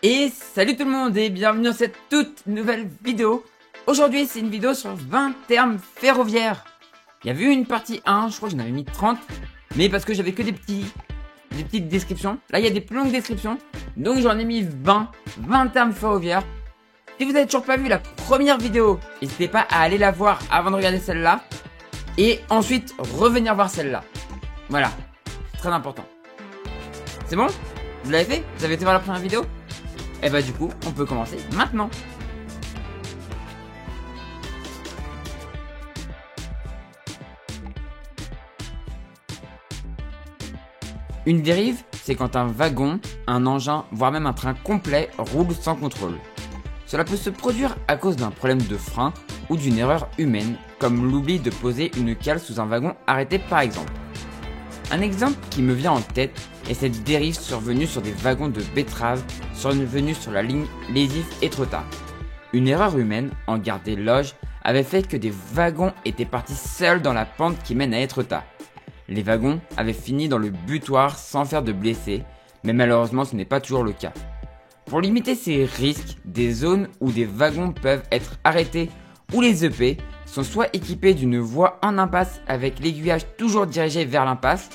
Et salut tout le monde et bienvenue dans cette toute nouvelle vidéo. Aujourd'hui c'est une vidéo sur 20 termes ferroviaires. Il y avait eu une partie 1, je crois que j'en avais mis 30. Mais parce que j'avais que des petites descriptions. Là il y a des plus longues descriptions. Donc j'en ai mis 20 termes ferroviaires. Si vous n'avez toujours pas vu la première vidéo, n'hésitez pas à aller la voir avant de regarder celle-là. Et ensuite revenir voir celle-là. Voilà, c'est très important. C'est bon? Vous l'avez fait? Vous avez été voir la première vidéo? Et bah du coup, on peut commencer maintenant. Une dérive, c'est quand un wagon, un engin, voire même un train complet roule sans contrôle. Cela peut se produire à cause d'un problème de frein ou d'une erreur humaine, comme l'oubli de poser une cale sous un wagon arrêté par exemple. Un exemple qui me vient en tête est cette dérive survenue sur des wagons de betteraves survenus sur la ligne Lézif-Étretat. Une erreur humaine, en gare des Loges, avait fait que des wagons étaient partis seuls dans la pente qui mène à Étretat. Les wagons avaient fini dans le butoir sans faire de blessés, mais malheureusement ce n'est pas toujours le cas. Pour limiter ces risques, des zones où des wagons peuvent être arrêtés ou les EP sont soit équipés d'une voie en impasse avec l'aiguillage toujours dirigé vers l'impasse,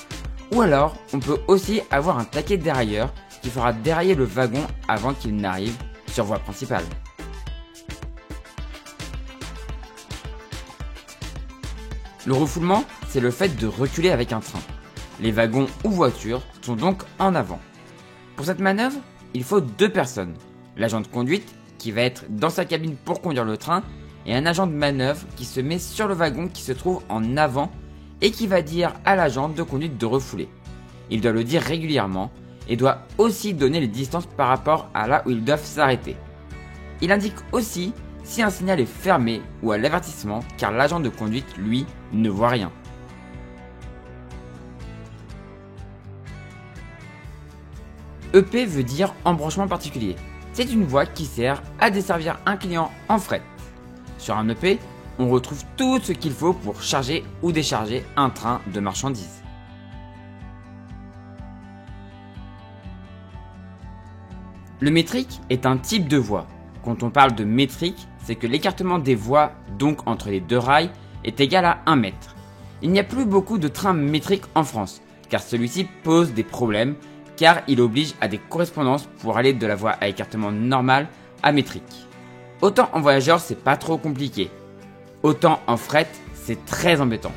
ou alors on peut aussi avoir un taquet de dérailleur qui fera dérailler le wagon avant qu'il n'arrive sur voie principale. Le refoulement, c'est le fait de reculer avec un train. Les wagons ou voitures sont donc en avant. Pour cette manœuvre, il faut deux personnes. L'agent de conduite, qui va être dans sa cabine pour conduire le train, et un agent de manœuvre qui se met sur le wagon qui se trouve en avant et qui va dire à l'agent de conduite de refouler. Il doit le dire régulièrement et doit aussi donner les distances par rapport à là où ils doivent s'arrêter. Il indique aussi si un signal est fermé ou à l'avertissement car l'agent de conduite, lui, ne voit rien. EP veut dire embranchement particulier. C'est une voie qui sert à desservir un client en fret. Sur un EP, on retrouve tout ce qu'il faut pour charger ou décharger un train de marchandises. Le métrique est un type de voie. Quand on parle de métrique, c'est que l'écartement des voies, donc entre les deux rails, est égal à 1 mètre. Il n'y a plus beaucoup de trains métriques en France, car celui-ci pose des problèmes, car il oblige à des correspondances pour aller de la voie à écartement normal à métrique. Autant en voyageur, c'est pas trop compliqué. Autant en fret, c'est très embêtant.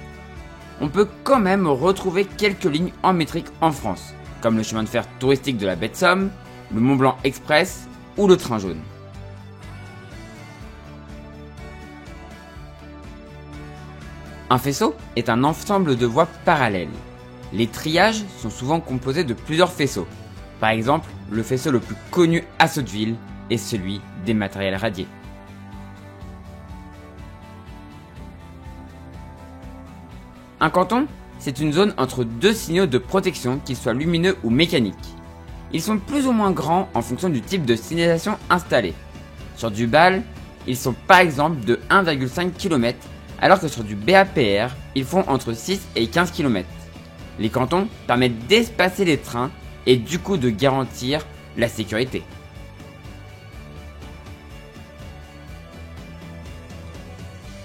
On peut quand même retrouver quelques lignes en métrique en France, comme le chemin de fer touristique de la baie de Somme, le Mont Blanc Express ou le train jaune. Un faisceau est un ensemble de voies parallèles. Les triages sont souvent composés de plusieurs faisceaux. Par exemple, le faisceau le plus connu à Sotteville est celui des matériels radiés. Un canton, c'est une zone entre deux signaux de protection, qu'ils soient lumineux ou mécaniques. Ils sont plus ou moins grands en fonction du type de signalisation installée. Sur du BAL, ils sont par exemple de 1,5 km, alors que sur du BAPR, ils font entre 6 et 15 km. Les cantons permettent d'espacer les trains et du coup de garantir la sécurité.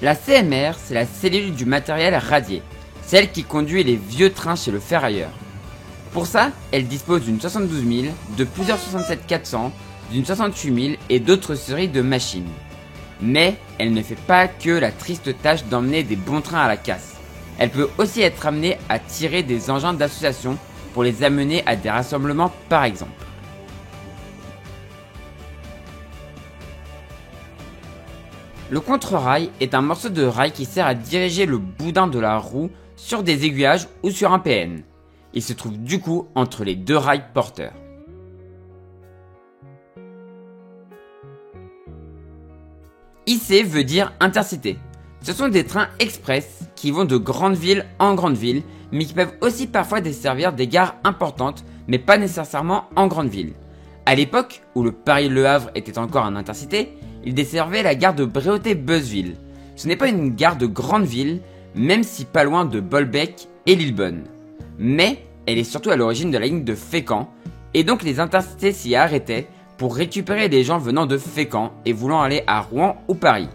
La CMR, c'est la cellule du matériel radié, celle qui conduit les vieux trains chez le ferrailleur. Pour ça, elle dispose d'une 72 000, de plusieurs 67 400, d'une 68 000 et d'autres séries de machines. Mais elle ne fait pas que la triste tâche d'emmener des bons trains à la casse. Elle peut aussi être amenée à tirer des engins d'association pour les amener à des rassemblements par exemple. Le contre-rail est un morceau de rail qui sert à diriger le boudin de la roue sur des aiguillages ou sur un PN. Il se trouve du coup entre les deux rails porteurs. IC veut dire intercité. Ce sont des trains express qui vont de grande ville en grande ville, mais qui peuvent aussi parfois desservir des gares importantes, mais pas nécessairement en grande ville. À l'époque où le Paris-Le Havre était encore un intercité, il desservait la gare de Bréauté-Beuzeville. Ce n'est pas une gare de grande ville, même si pas loin de Bolbec et Lillebonne. Mais elle est surtout à l'origine de la ligne de Fécamp, et donc les intercités s'y arrêtaient pour récupérer les gens venant de Fécamp et voulant aller à Rouen ou Paris.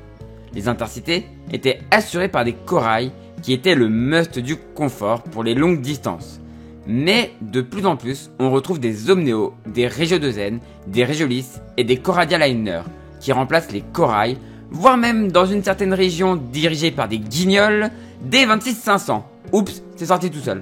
Les intercités étaient assurés par des corails qui étaient le must du confort pour les longues distances. Mais de plus en plus, on retrouve des Omneo, des Regio 2N, des Regiolis et des Coradia Liner qui remplacent les corails, voire même dans une certaine région dirigée par des guignols, des 26500. Oups, c'est sorti tout seul.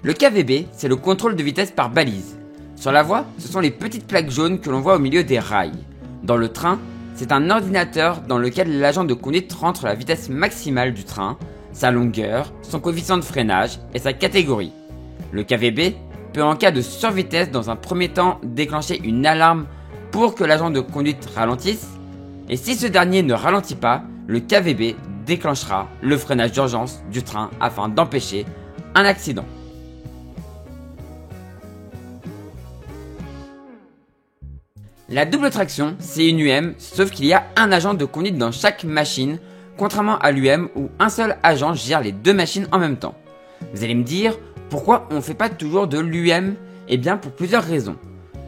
Le KVB, c'est le contrôle de vitesse par balise. Sur la voie, ce sont les petites plaques jaunes que l'on voit au milieu des rails. Dans le train, c'est un ordinateur dans lequel l'agent de conduite rentre la vitesse maximale du train, sa longueur, son coefficient de freinage et sa catégorie. Le KVB peut en cas de survitesse dans un premier temps déclencher une alarme pour que l'agent de conduite ralentisse, et si ce dernier ne ralentit pas, le KVB déclenchera le freinage d'urgence du train afin d'empêcher un accident. La double traction, c'est une UM, sauf qu'il y a un agent de conduite dans chaque machine, contrairement à l'UM où un seul agent gère les deux machines en même temps. Vous allez me dire, pourquoi on ne fait pas toujours de l'UM? Eh bien pour plusieurs raisons.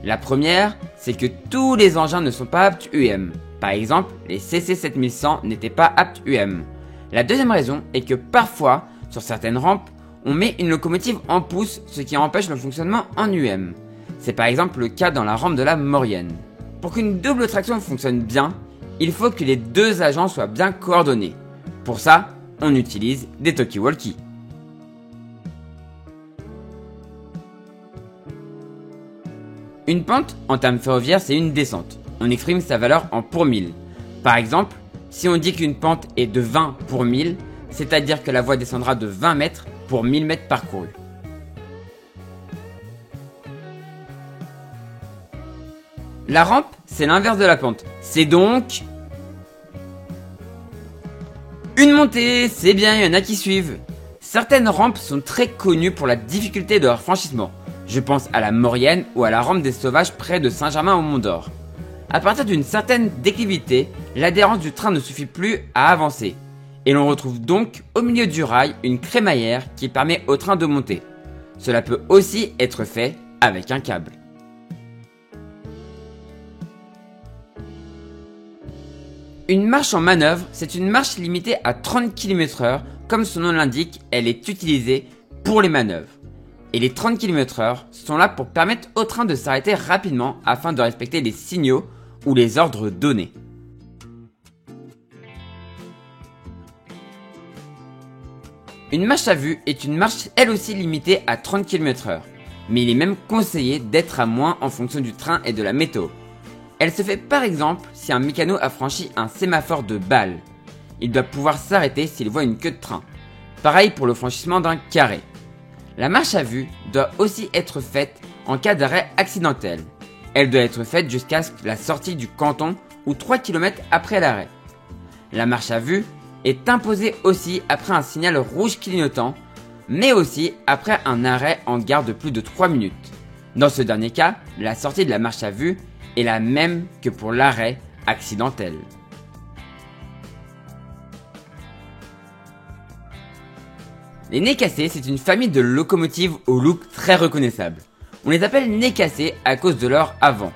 La première, c'est que tous les engins ne sont pas aptes UM. Par exemple, les CC7100 n'étaient pas aptes UM. La deuxième raison est que parfois, sur certaines rampes, on met une locomotive en pouce, ce qui empêche le fonctionnement en UM. C'est par exemple le cas dans la rampe de la Maurienne. Pour qu'une double traction fonctionne bien, il faut que les deux agents soient bien coordonnés. Pour ça, on utilise des talkie-walkie. Une pente, en termes ferroviaires, c'est une descente. On exprime sa valeur en pour 1000. Par exemple, si on dit qu'une pente est de 20 pour 1000, c'est-à-dire que la voie descendra de 20 mètres pour 1000 mètres parcourus. La rampe, c'est l'inverse de la pente. C'est donc une montée, c'est bien, il y en a qui suivent. Certaines rampes sont très connues pour la difficulté de leur franchissement. Je pense à la Maurienne ou à la rampe des Sauvages près de Saint-Germain-au-Mont-d'Or. À partir d'une certaine déclivité, l'adhérence du train ne suffit plus à avancer. Et l'on retrouve donc au milieu du rail une crémaillère qui permet au train de monter. Cela peut aussi être fait avec un câble. Une marche en manœuvre, c'est une marche limitée à 30 km/h. Comme son nom l'indique, elle est utilisée pour les manœuvres. Et les 30 km/h sont là pour permettre au train de s'arrêter rapidement afin de respecter les signaux ou les ordres donnés. Une marche à vue est une marche elle aussi limitée à 30 km/h. Mais il est même conseillé d'être à moins en fonction du train et de la météo. Elle se fait par exemple si un mécano a franchi un sémaphore de Bâle. Il doit pouvoir s'arrêter s'il voit une queue de train. Pareil pour le franchissement d'un carré. La marche à vue doit aussi être faite en cas d'arrêt accidentel. Elle doit être faite jusqu'à la sortie du canton ou 3 km après l'arrêt. La marche à vue est imposée aussi après un signal rouge clignotant, mais aussi après un arrêt en gare de plus de 3 minutes. Dans ce dernier cas, la sortie de la marche à vue est la même que pour l'arrêt accidentel. Les nez cassés, c'est une famille de locomotives au look très reconnaissable. On les appelle nez cassés à cause de leur avant.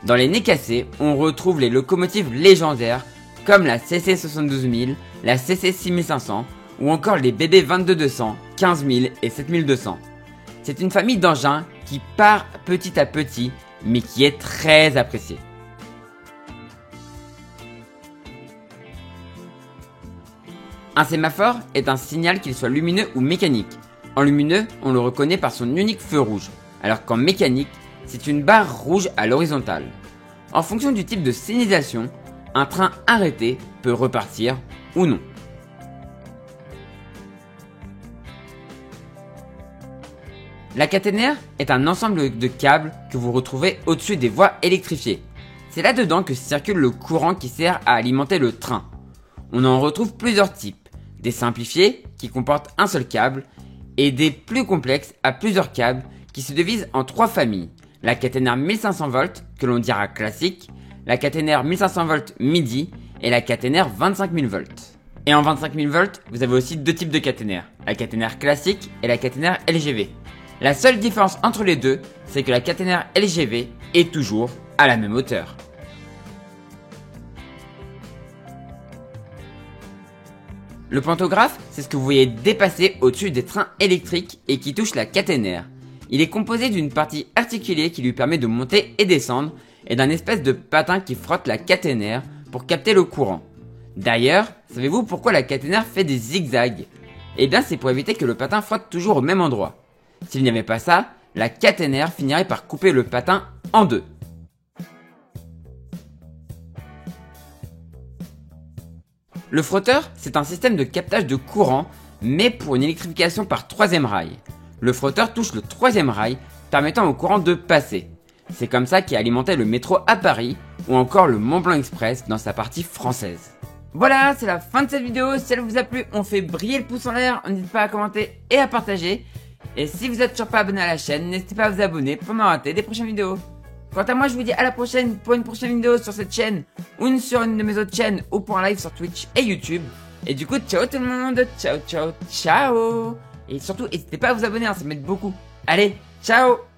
Dans les nez cassés, on retrouve les locomotives légendaires comme la CC 72000, la CC 6500 ou encore les BB 22200, 15000 et 7200. C'est une famille d'engins qui part petit à petit mais qui est très appréciée. Un sémaphore est un signal qu'il soit lumineux ou mécanique. En lumineux, on le reconnaît par son unique feu rouge, alors qu'en mécanique, c'est une barre rouge à l'horizontale. En fonction du type de signalisation, un train arrêté peut repartir ou non. La caténaire est un ensemble de câbles que vous retrouvez au-dessus des voies électrifiées. C'est là-dedans que circule le courant qui sert à alimenter le train. On en retrouve plusieurs types, des simplifiés qui comportent un seul câble et des plus complexes à plusieurs câbles qui se divisent en 3 familles. La caténaire 1500 volts que l'on dira classique, la caténaire 1500 volts midi et la caténaire 25 000 volts. Et en 25 000 volts, vous avez aussi 2 types de caténaires, la caténaire classique et la caténaire LGV. La seule différence entre les deux, c'est que la caténaire LGV est toujours à la même hauteur. Le pantographe, c'est ce que vous voyez dépasser au-dessus des trains électriques et qui touche la caténaire. Il est composé d'une partie articulée qui lui permet de monter et descendre et d'un espèce de patin qui frotte la caténaire pour capter le courant. D'ailleurs, savez-vous pourquoi la caténaire fait des zigzags? Eh bien, c'est pour éviter que le patin frotte toujours au même endroit. S'il n'y avait pas ça, la caténaire finirait par couper le patin en deux. Le frotteur, c'est un système de captage de courant, mais pour une électrification par troisième rail. Le frotteur touche le troisième rail, permettant au courant de passer. C'est comme ça qu'est alimenté le métro à Paris, ou encore le Mont-Blanc Express dans sa partie française. Voilà, c'est la fin de cette vidéo. Si elle vous a plu, on fait briller le pouce en l'air, n'hésitez pas à commenter et à partager. Et si vous êtes toujours pas abonné à la chaîne, n'hésitez pas à vous abonner pour ne pas rater des prochaines vidéos. Quant à moi, je vous dis à la prochaine pour une prochaine vidéo sur cette chaîne, ou sur une de mes autres chaînes, ou pour un live sur Twitch et YouTube. Et du coup, ciao tout le monde, ciao ciao ciao. Et surtout, n'hésitez pas à vous abonner, ça m'aide beaucoup. Allez, ciao.